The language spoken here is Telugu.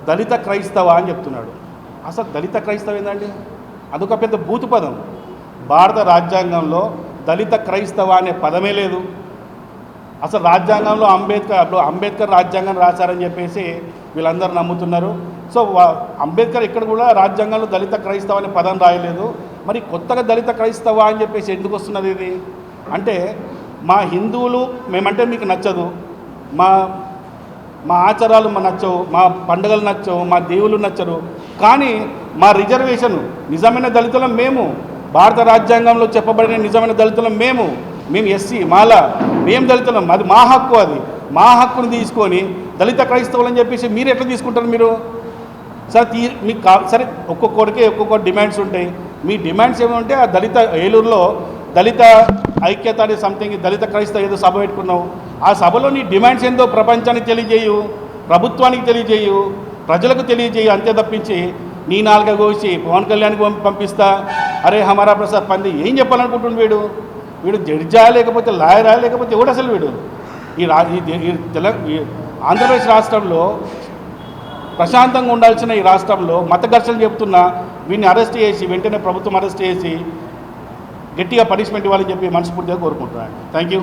దళిత క్రైస్తవ అని చెప్తున్నాడు. అసలు దళిత క్రైస్తవ ఏందండి? అదొక పెద్ద బూతు పదం. భారత రాజ్యాంగంలో దళిత క్రైస్తవ అనే పదమే లేదు. అసలు రాజ్యాంగంలో అంబేద్కర్ రాజ్యాంగం రాశారని చెప్పేసి వీళ్ళందరూ నమ్ముతున్నారు. సో అంబేద్కర్ ఇక్కడ కూడా రాజ్యాంగంలో దళిత క్రైస్తవ అనే పదం రాయలేదు. మరి కొత్తగా దళిత క్రైస్తవ అని చెప్పేసి ఎందుకు వస్తున్నది ఇది? అంటే మా హిందువులు మేమంటే మీకు నచ్చదు, మా ఆచారాలు నచ్చవు, మా పండుగలు నచ్చవు, మా దేవుళ్ళు నచ్చరు, కానీ మా రిజర్వేషన్ నిజమైన దళితులం మేము, భారత రాజ్యాంగంలో చెప్పబడిన నిజమైన దళితులం మేము ఎస్సీ మాలా మేము దళితులం, అది మా హక్కు, అది మా హక్కును తీసుకొని దళిత క్రైస్తవులు అని చెప్పేసి మీరు ఎట్లా తీసుకుంటారు? మీరు సరే మీకు సరే ఒక్కొక్కడికి ఒక్కొక్క డిమాండ్స్ ఉంటాయి. మీ డిమాండ్స్ ఏమంటే ఆ దళిత ఏలూరులో దళిత ఐక్యత అనే సంథింగ్ దళిత క్రైస్తవ ఏదో సభ పెట్టుకున్నావు, ఆ సభలో నీ డిమాండ్స్ ఏందో ప్రపంచానికి తెలియజేయు, ప్రభుత్వానికి తెలియజేయు, ప్రజలకు తెలియజేయు, అంతే తప్పించి నీ నాలుగ కోసి పవన్ కళ్యాణ్కి పంపిస్తా అరే హమారా ప్రసాద్ పంది ఏం చెప్పాలనుకుంటుండు వీడు జడ్జా లేకపోతే లాయరా లేకపోతే ఎవడు అసలు వీడు? ఆంధ్రప్రదేశ్ రాష్ట్రంలో ప్రశాంతంగా ఉండాల్సిన ఈ రాష్ట్రంలో మత ఘర్షణలు చెప్తున్నా వీడిని అరెస్ట్ చేసి వెంటనే ప్రభుత్వం అరెస్ట్ చేసి గట్టిగా పనిష్మెంట్ ఇవ్వాలని చెప్పి మనస్ఫూర్తిగా కోరుకుంటున్నాను. Thank you.